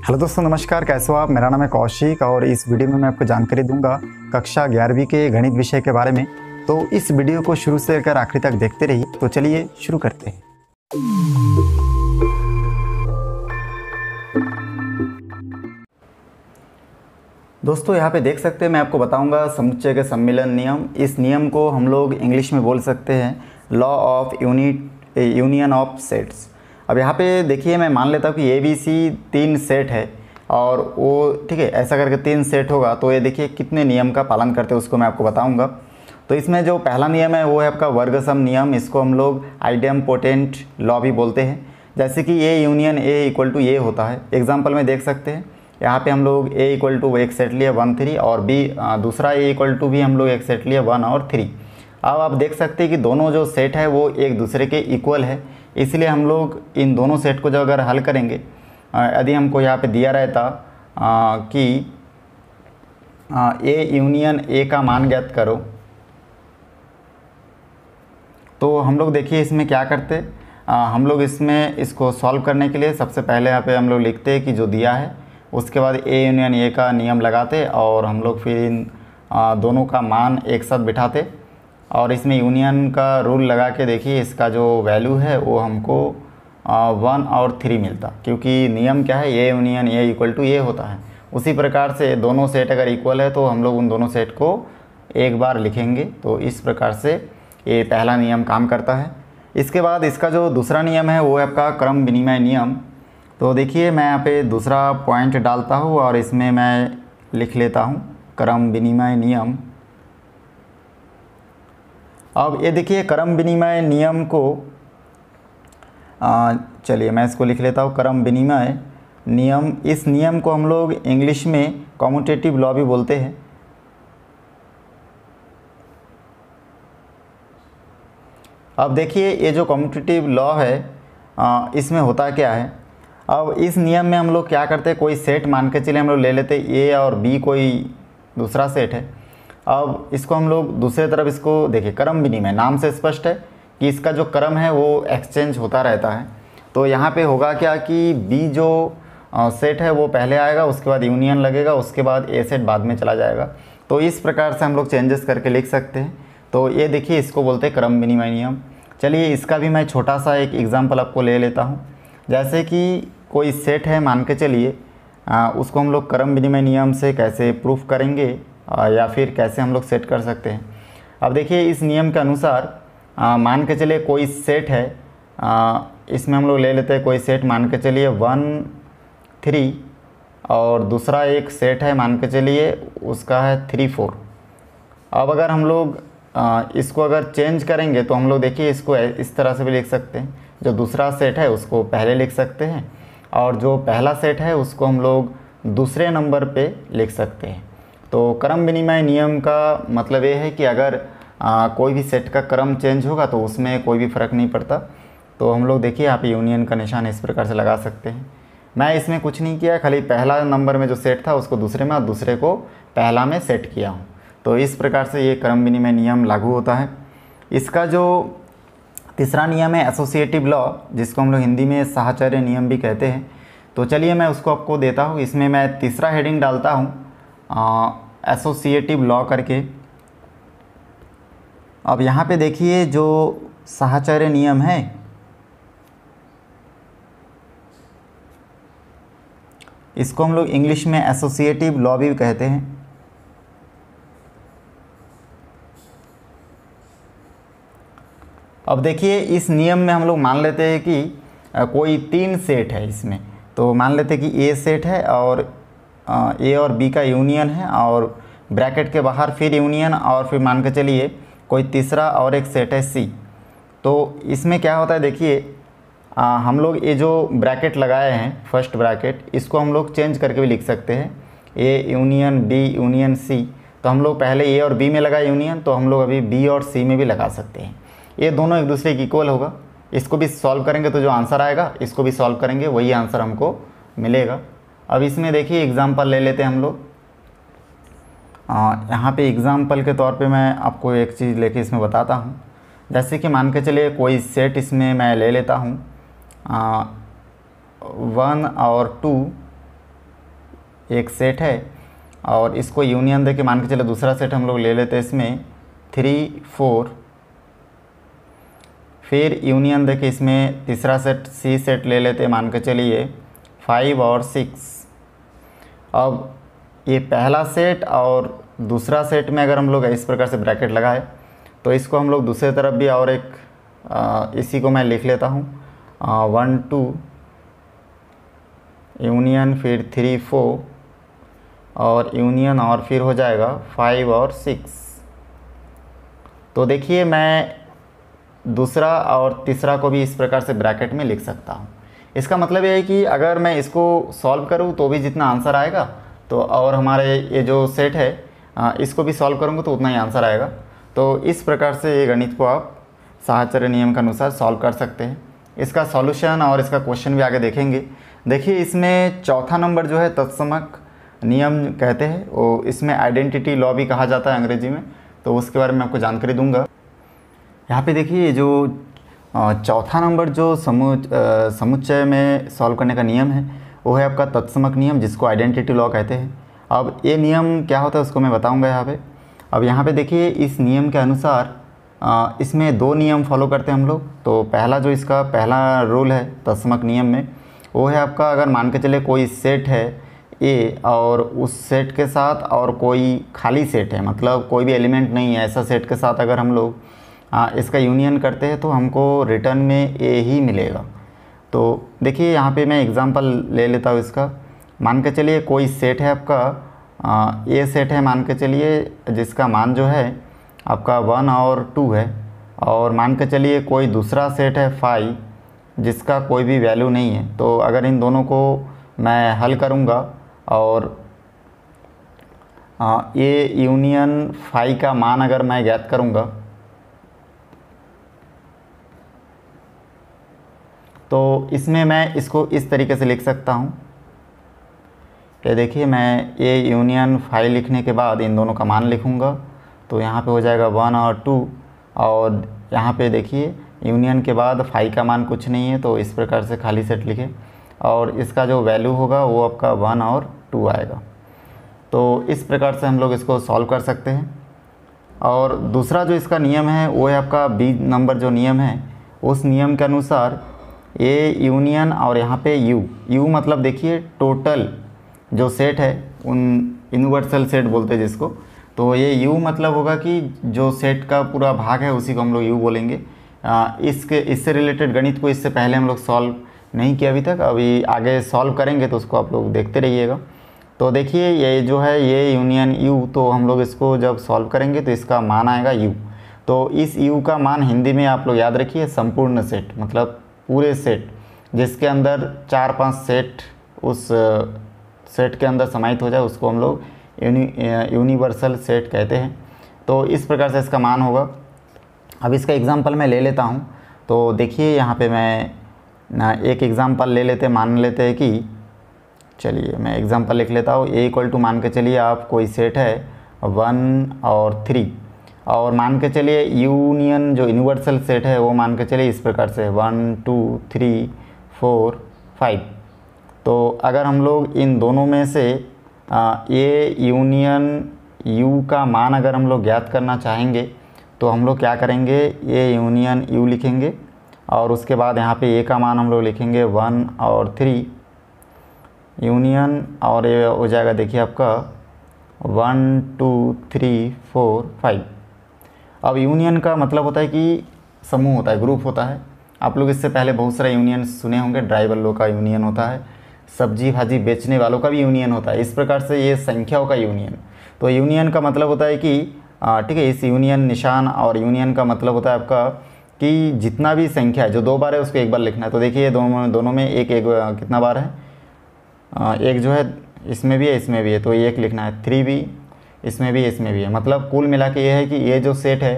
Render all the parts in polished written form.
Hello दोस्तों, नमस्कार। कैसे हो आप? मेरा नाम है कौशिक और इस वीडियो में मैं आपको जानकारी दूंगा कक्षा 11वीं के गणित विषय के बारे में। तो इस वीडियो को शुरू से लेकर आखिरी तक देखते रहिए। तो चलिए शुरू करते हैं। दोस्तों यहाँ पे देख सकते हैं, मैं आपको बताऊंगा समुच्चय के सम्मिलन नियम। इस नियम को हम लोग इंग्लिश में बोल सकते हैं law of union of sets. अब यहाँ पे देखिए, मैं मान लेता हूँ कि ABC 3 सेट है और वो ठीक है, ऐसा करके 3 सेट होगा। तो ये देखिए कितने नियम का पालन करते हैं उसको मैं आपको बताऊंगा। तो इसमें जो पहला नियम है वो है आपका वर्ग सम नियम। इसको हम लोग आइडेम्पोटेंट लॉ भी बोलते हैं। जैसे कि A union A equal to A होता है। एग्जाम्पल में देख सकते हैं, यहाँ पे हम लोग A इक्वल टू एक सेट लिया 1 3 और दूसरा A इक्वल टू भी हम लोग एक सेट लिया 1 और 3। अब आप देख सकते हैं कि दोनों जो सेट है वो एक दूसरे के इक्वल है, इसलिए हम लोग इन दोनों सेट को जो अगर हल करेंगे, यदि हमको यहाँ पे दिया रहता कि A यूनियन A का मान ज्ञात करो, तो हम लोग देखिए इसमें क्या करते। हम लोग इसमें इसको सॉल्व करने के लिए सबसे पहले यहाँ पे हम लोग लिखते हैं कि जो दिया है, उसके बाद A यूनियन A का नियम लगाते और हम लोग फिर इन दोनों का मान एक साथ बिठाते और इसमें यूनियन का रूल लगा के देखिए इसका जो वैल्यू है वो हमको 1 और 3 मिलता, क्योंकि नियम क्या है, A union A equal to A होता है। उसी प्रकार से दोनों सेट अगर इक्वल है तो हम लोग उन दोनों सेट को एक बार लिखेंगे। तो इस प्रकार से ये पहला नियम काम करता है। इसके बाद इसका जो दूसरा नियम है वो है आपका क्रम विनिमय नियम। तो देखिए मैं यहाँ पे दूसरा पॉइंट डालता हूँ और इसमें मैं लिख लेता हूँ क्रम विनिमय नियम। अब ये देखिए क्रम विनिमय नियम को चलिए मैं इसको लिख लेता हूँ क्रम विनिमय नियम। इस नियम को हम लोग इंग्लिश में कम्यूटेटिव लॉ भी बोलते हैं। अब देखिए ये जो कम्यूटेटिव लॉ है, इसमें होता क्या है। अब इस नियम में हम लोग क्या करते हैं, कोई सेट मान के चलिए हम लोग ले लेते A और B कोई दूसरा सेट है। अब इसको हम लोग दूसरे तरफ इसको देखिए, क्रम विनिमय नाम से स्पष्ट है कि इसका जो क्रम है वो एक्सचेंज होता रहता है। तो यहाँ पे होगा क्या कि B जो सेट है वो पहले आएगा, उसके बाद यूनियन लगेगा, उसके बाद A सेट बाद में चला जाएगा। तो इस प्रकार से हम लोग चेंजेस करके लिख सकते हैं। तो ये देखिए इसको बोलते हैं क्रम विनिमय नियम। चलिए इसका भी मैं छोटा सा एक एग्जाम्पल आपको ले लेता हूँ। जैसे कि कोई सेट है मान के चलिए, उसको हम लोग क्रम विनिमय नियम से कैसे प्रूफ करेंगे या फिर कैसे हम लोग सेट कर सकते हैं। अब देखिए इस नियम के अनुसार मान के चलिए कोई सेट है, इसमें हम लोग ले लेते हैं कोई सेट मान के चलिए 1 3 और दूसरा एक सेट है मान के चलिए उसका है 3 4। अब अगर हम लोग इसको अगर चेंज करेंगे तो हम लोग देखिए इसको इस तरह से भी लिख सकते हैं। जो दूसरा सेट है उसको पहले लिख सकते हैं और जो पहला सेट है उसको हम लोग दूसरे नंबर पे लिख सकते हैं। तो क्रम विनिमय नियम का मतलब ये है कि अगर कोई भी सेट का क्रम चेंज होगा तो उसमें कोई भी फ़र्क नहीं पड़ता। तो हम लोग देखिए यहाँ पे यूनियन का निशान इस प्रकार से लगा सकते हैं। मैं इसमें कुछ नहीं किया, खाली पहला नंबर में जो सेट था उसको दूसरे में और दूसरे को पहला में सेट किया हूँ। तो इस प्रकार से ये क्रम विनिमय नियम लागू होता है। इसका जो तीसरा नियम है एसोसिएटिव लॉ, जिसको हम लोग हिंदी में साहचर्य नियम भी कहते हैं। तो चलिए मैं उसको आपको देता हूँ। इसमें मैं तीसरा हेडिंग डालता हूँ एसोसिएटिव लॉ करके। अब यहाँ पे देखिए जो साहचर्य नियम है, इसको हम लोग इंग्लिश में एसोसिएटिव लॉ भी कहते हैं। अब देखिए इस नियम में हम लोग मान लेते हैं कि कोई 3 सेट है इसमें। तो मान लेते हैं कि A सेट है और A और B का यूनियन है और ब्रैकेट के बाहर फिर यूनियन और फिर मान के चलिए कोई तीसरा और एक सेट है C। तो इसमें क्या होता है देखिए, हम लोग ये जो ब्रैकेट लगाए हैं फर्स्ट ब्रैकेट, इसको हम लोग चेंज करके भी लिख सकते हैं A union B union C। तो हम लोग पहले A और B में लगाए यूनियन, तो हम लोग अभी B और C में भी लगा सकते हैं। ये दोनों एक दूसरे के इक्वल होगा। इसको भी सॉल्व करेंगे तो जो आंसर आएगा इसको भी सॉल्व करेंगे, वही आंसर हमको मिलेगा। अब इसमें देखिए एग्जांपल ले लेते हैं हम लोग। यहाँ पे एग्जांपल के तौर पे मैं आपको एक चीज़ लेके इसमें बताता हूँ। जैसे कि मान के चलिए कोई सेट इसमें मैं ले लेता हूँ 1 और 2 एक सेट है और इसको यूनियन दे के मान के चले दूसरा सेट हम लोग ले लेते हैं इसमें 3 4, फिर यूनियन दे के इसमें तीसरा सेट सी सेट ले लेते हैं मान के चलिए 5 और 6। अब ये पहला सेट और दूसरा सेट में अगर हम लोग इस प्रकार से ब्रैकेट लगाए तो इसको हम लोग दूसरे तरफ भी और एक इसी को मैं लिख लेता हूँ 1 2 यूनियन, फिर 3 4 और यूनियन और फिर हो जाएगा 5 और 6। तो देखिए मैं दूसरा और तीसरा को भी इस प्रकार से ब्रैकेट में लिख सकता हूँ। इसका मतलब ये है कि अगर मैं इसको सॉल्व करूँ तो भी जितना आंसर आएगा तो और हमारे ये जो सेट है इसको भी सॉल्व करूँगा तो उतना ही आंसर आएगा। तो इस प्रकार से ये गणित को आप साहचर्य नियम के अनुसार सॉल्व कर सकते हैं। इसका सॉल्यूशन और इसका क्वेश्चन भी आगे देखेंगे। देखिए इसमें चौथा नंबर जो है तत्समक नियम कहते हैं, वो इसमें आइडेंटिटी लॉ भी कहा जाता है अंग्रेजी में, तो उसके बारे में आपको जानकारी दूंगा। यहाँ पे देखिए जो चौथा नंबर जो समुच्चय में सॉल्व करने का नियम है वो है आपका तत्समक नियम, जिसको आइडेंटिटी लॉ कहते हैं। अब ये नियम क्या होता है उसको मैं बताऊंगा यहाँ पे। अब यहाँ पे देखिए इस नियम के अनुसार इसमें दो नियम फॉलो करते हैं हम लोग। तो पहला जो इसका पहला रूल है तत्समक नियम में वो है आपका, अगर मान के चले कोई सेट है ए और उस सेट के साथ और कोई खाली सेट है, मतलब कोई भी एलिमेंट नहीं है, ऐसा सेट के साथ अगर हम लोग इसका यूनियन करते हैं तो हमको रिटर्न में ए ही मिलेगा। तो देखिए यहाँ पे मैं एग्जांपल ले लेता हूँ इसका। मान के चलिए कोई सेट है आपका ए सेट है मान के चलिए, जिसका मान जो है आपका 1 और 2 है, और मान के चलिए कोई दूसरा सेट है 5 जिसका कोई भी वैल्यू नहीं है। तो अगर इन दोनों को मैं हल करूँगा और ये यूनियन 5 का मान अगर मैं ज्ञात करूँगा तो इसमें मैं इसको इस तरीके से लिख सकता हूँ। ये देखिए मैं ये यूनियन 5 लिखने के बाद इन दोनों का मान लिखूँगा तो यहाँ पे हो जाएगा 1 और 2, और यहाँ पे देखिए यूनियन के बाद 5 का मान कुछ नहीं है तो इस प्रकार से खाली सेट लिखे, और इसका जो वैल्यू होगा वो आपका 1 और 2 आएगा। तो इस प्रकार से हम लोग इसको सॉल्व कर सकते हैं। और दूसरा जो इसका नियम है वो है आपका बी नंबर जो नियम है, उस नियम के अनुसार ए यूनियन और यहाँ पे यू मतलब देखिए टोटल जो सेट है उन यूनिवर्सल सेट बोलते हैं जिसको, तो ये यू मतलब होगा कि जो सेट का पूरा भाग है उसी को हम लोग यू बोलेंगे। इससे रिलेटेड गणित को इससे पहले हम लोग सॉल्व नहीं किया अभी तक, अभी आगे सॉल्व करेंगे तो उसको आप लोग देखते रहिएगा। तो देखिए ये जो है ये यूनियन यू, तो हम लोग इसको जब सॉल्व करेंगे तो इसका मान आएगा यू। तो इस यू का मान हिंदी में आप लोग याद रखिए संपूर्ण सेट, मतलब पूरे सेट जिसके अंदर 4-5 सेट उस सेट के अंदर समाहित हो जाए उसको हम लोग यूनिवर्सल सेट कहते हैं। तो इस प्रकार से इसका मान होगा। अब इसका एग्जांपल मैं ले लेता हूँ। तो देखिए यहाँ पे मैं एक एग्जांपल ले लेते मान लेते हैं कि चलिए मैं एग्जांपल लिख लेता हूँ। ए इक्वल टू मान के चलिए आप कोई सेट है 1 और 3, और मान के चलिए यूनियन जो यूनिवर्सल सेट है वो मान के चलिए इस प्रकार से 1 2 3 4 5। तो अगर हम लोग इन दोनों में से ये यूनियन यू का मान अगर हम लोग ज्ञात करना चाहेंगे तो हम लोग क्या करेंगे, ये यूनियन यू लिखेंगे और उसके बाद यहाँ पे ए का मान हम लोग लिखेंगे 1 और 3 यूनियन, और ये हो जाएगा देखिए आपका 1 2 3 4 5। अब यूनियन का मतलब होता है कि समूह होता है, ग्रुप होता है। आप लोग इससे पहले बहुत सारे यूनियन सुने होंगे, ड्राइवर लोग का यूनियन होता है, सब्जी भाजी बेचने वालों का भी यूनियन होता है। इस प्रकार से ये संख्याओं का यूनियन। तो यूनियन का मतलब होता है कि ठीक है, इस यूनियन निशान और यूनियन का मतलब होता है आपका कि जितना भी संख्या है जो 2 बार है उसको 1 बार लिखना है। तो देखिए दोनों में एक कितना बार है, एक जो है इसमें भी है इसमें भी है, तो 1 लिखना है, 3 भी इसमें भी इसमें भी है। मतलब कुल मिला के ये है कि ये जो सेट है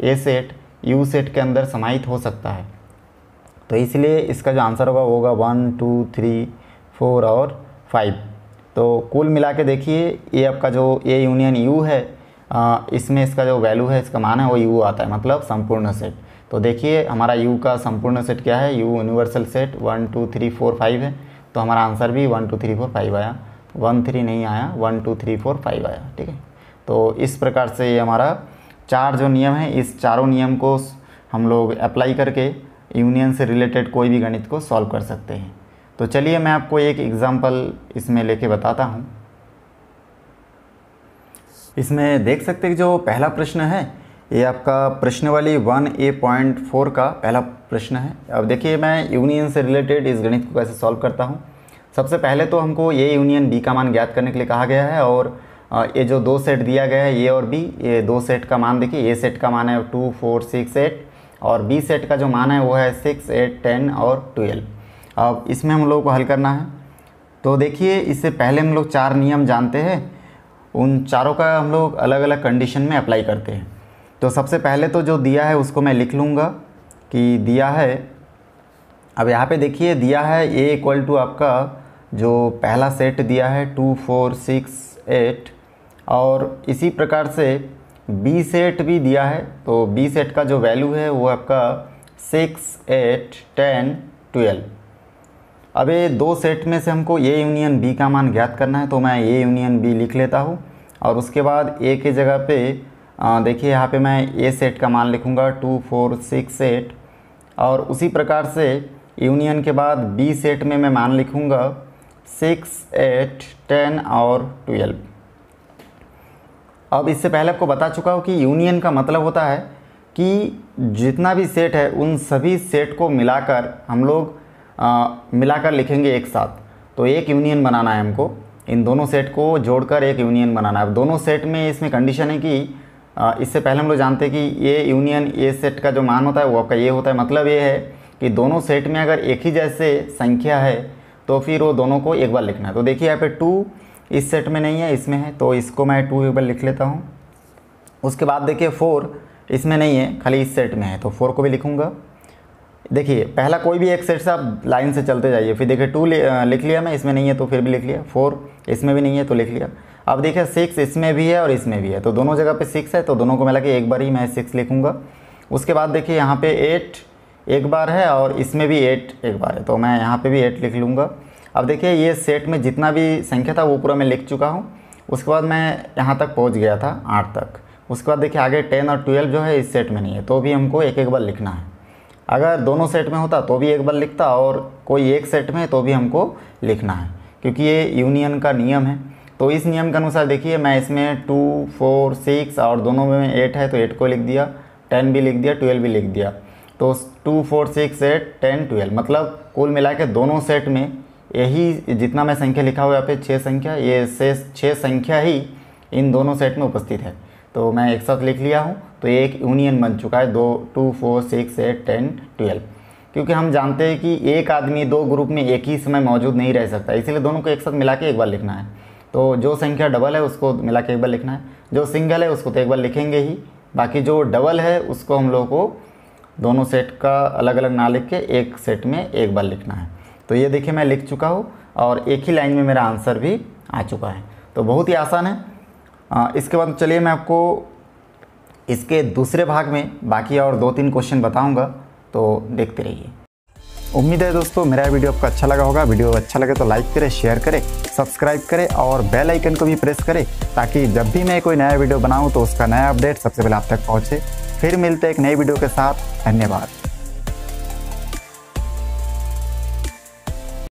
ए सेट यू सेट के अंदर समाहित हो सकता है। तो इसलिए इसका जो आंसर होगा वो होगा 1 2 3 4 और 5। तो कुल मिला के देखिए ये आपका जो ए यूनियन यू है इसमें इसका जो वैल्यू है, इसका मान है वो यू आता है, मतलब संपूर्ण सेट। तो देखिए हमारा यू का संपूर्ण सेट क्या है, यू यूनिवर्सल सेट 1 2 3 4 5 है। तो हमारा आंसर भी 1 2 3 4 5 आया। 1 3 नहीं आया, 1 2 3 4 5 आया। ठीक है, तो इस प्रकार से ये हमारा 4 जो नियम है, इस चारों नियम को हम लोग अप्लाई करके यूनियन से रिलेटेड कोई भी गणित को सॉल्व कर सकते हैं। तो चलिए मैं आपको एक एग्जांपल इसमें लेके बताता हूँ। इसमें देख सकते हैं कि जो पहला प्रश्न है ये आपका प्रश्नावली 1A.4 का पहला प्रश्न है। अब देखिए मैं यूनियन से रिलेटेड इस गणित को कैसे सॉल्व करता हूँ। सबसे पहले तो हमको ए यूनियन बी का मान ज्ञात करने के लिए कहा गया है, और ये जो दो सेट दिया गया है ए और बी, ये दो सेट का मान देखिए, ए सेट का मान है 2 4 6 8 और बी सेट का जो मान है वो है 6 8 10 और 12। अब इसमें हम लोग को हल करना है। तो देखिए इससे पहले हम लोग 4 नियम जानते हैं, उन चारों का हम लोग अलग अलग कंडीशन में अप्लाई करते हैं। तो सबसे पहले तो जो दिया है उसको मैं लिख लूँगा कि दिया है। अब यहाँ पे देखिए दिया है ए इक्वल टू आपका जो पहला सेट दिया है 2 4 6 8, और इसी प्रकार से बी सेट भी दिया है। तो बी सेट का जो वैल्यू है वो आपका 6 8 10 12। अब ये दो सेट में से हमको ए यूनियन बी का मान ज्ञात करना है, तो मैं ए यूनियन बी लिख लेता हूँ। और उसके बाद ए के जगह पे देखिए यहाँ पे मैं ए सेट का मान लिखूँगा 2 4 6 8, और उसी प्रकार से यूनियन के बाद बी सेट में मैं मान लिखूँगा 6 8 10 और 12। अब इससे पहले आपको बता चुका हूँ कि यूनियन का मतलब होता है कि जितना भी सेट है उन सभी सेट को मिलाकर हम लोग मिलाकर लिखेंगे एक साथ। तो एक यूनियन बनाना है हमको, इन दोनों सेट को जोड़कर एक यूनियन बनाना है। अब दोनों सेट में इसमें कंडीशन है कि इससे पहले हम लोग जानते हैं कि ये यूनियन ए सेट का जो मान होता है वो आपका ये होता है। मतलब ये है कि दोनों सेट में अगर एक ही जैसे संख्या है तो फिर वो दोनों को एक बार लिखना है। तो देखिए यहाँ पे 2 इस सेट में नहीं है, इसमें है, तो इसको मैं 2 एक बार लिख लेता हूँ। उसके बाद देखिए 4 इसमें नहीं है, खाली इस सेट में है, तो 4 को भी लिखूँगा। देखिए पहला कोई भी एक सेट से आप लाइन से चलते जाइए। फिर देखिए 2 लिख लिया मैं, इसमें नहीं है तो फिर भी लिख लिया। 4 इसमें भी नहीं है तो लिख लिया। अब देखिए 6 इसमें भी है और इसमें भी है, तो दोनों जगह पे 6 है, तो दोनों को मिला के एक बार ही मैं 6 लिखूँगा। उसके बाद देखिए यहाँ पे 8 एक बार है और इसमें भी 8 एक बार है, तो मैं यहाँ पे भी 8 लिख लूँगा। अब देखिए ये सेट में जितना भी संख्या था वो पूरा मैं लिख चुका हूँ। उसके बाद मैं यहाँ तक पहुँच गया था 8 तक। उसके बाद देखिए आगे 10 और 12 जो है इस सेट में नहीं है, तो भी हमको एक एक बार लिखना है। अगर दोनों सेट में होता तो भी एक बार लिखता, और कोई एक सेट में तो भी हमको लिखना है, क्योंकि ये यूनियन का नियम है। तो इस नियम के अनुसार देखिए मैं इसमें 2 4 6 और दोनों में 8 है तो 8 को लिख दिया, 10 भी लिख दिया, 12 भी लिख दिया। तो 2 4 6 8 10 12 मतलब कुल मिला के दोनों सेट में यही जितना मैं संख्या लिखा हुआ यहाँ पे 6 संख्या, ये 6 संख्या ही इन दोनों सेट में उपस्थित है। तो मैं एक साथ लिख लिया हूँ, तो ये एक यूनियन बन चुका है 2 4 6 8 10 12। क्योंकि हम जानते हैं कि एक आदमी दो ग्रुप में एक ही समय मौजूद नहीं रह सकता, इसीलिए दोनों को एक साथ मिला के एक बार लिखना है। तो जो संख्या डबल है उसको मिला के एक बार लिखना है, जो सिंगल है उसको तो एक बार लिखेंगे ही, बाकी जो डबल है उसको हम लोग को दोनों सेट का अलग अलग ना लिख के एक सेट में एक बार लिखना है। तो ये देखिए मैं लिख चुका हूँ और एक ही लाइन में मेरा आंसर भी आ चुका है। तो बहुत ही आसान है। इसके बाद चलिए मैं आपको इसके दूसरे भाग में बाकी और 2-3 क्वेश्चन बताऊंगा, तो देखते रहिए। उम्मीद है दोस्तों मेरा वीडियो आपको अच्छा लगा होगा। वीडियो अच्छा लगे तो लाइक करें, शेयर करें, सब्सक्राइब करें और बेल आइकन को भी प्रेस करें, ताकि जब भी मैं कोई नया वीडियो बनाऊं तो उसका नया अपडेट सबसे पहले आप तक पहुंचे। फिर मिलते हैं एक नई वीडियो के साथ। धन्यवाद।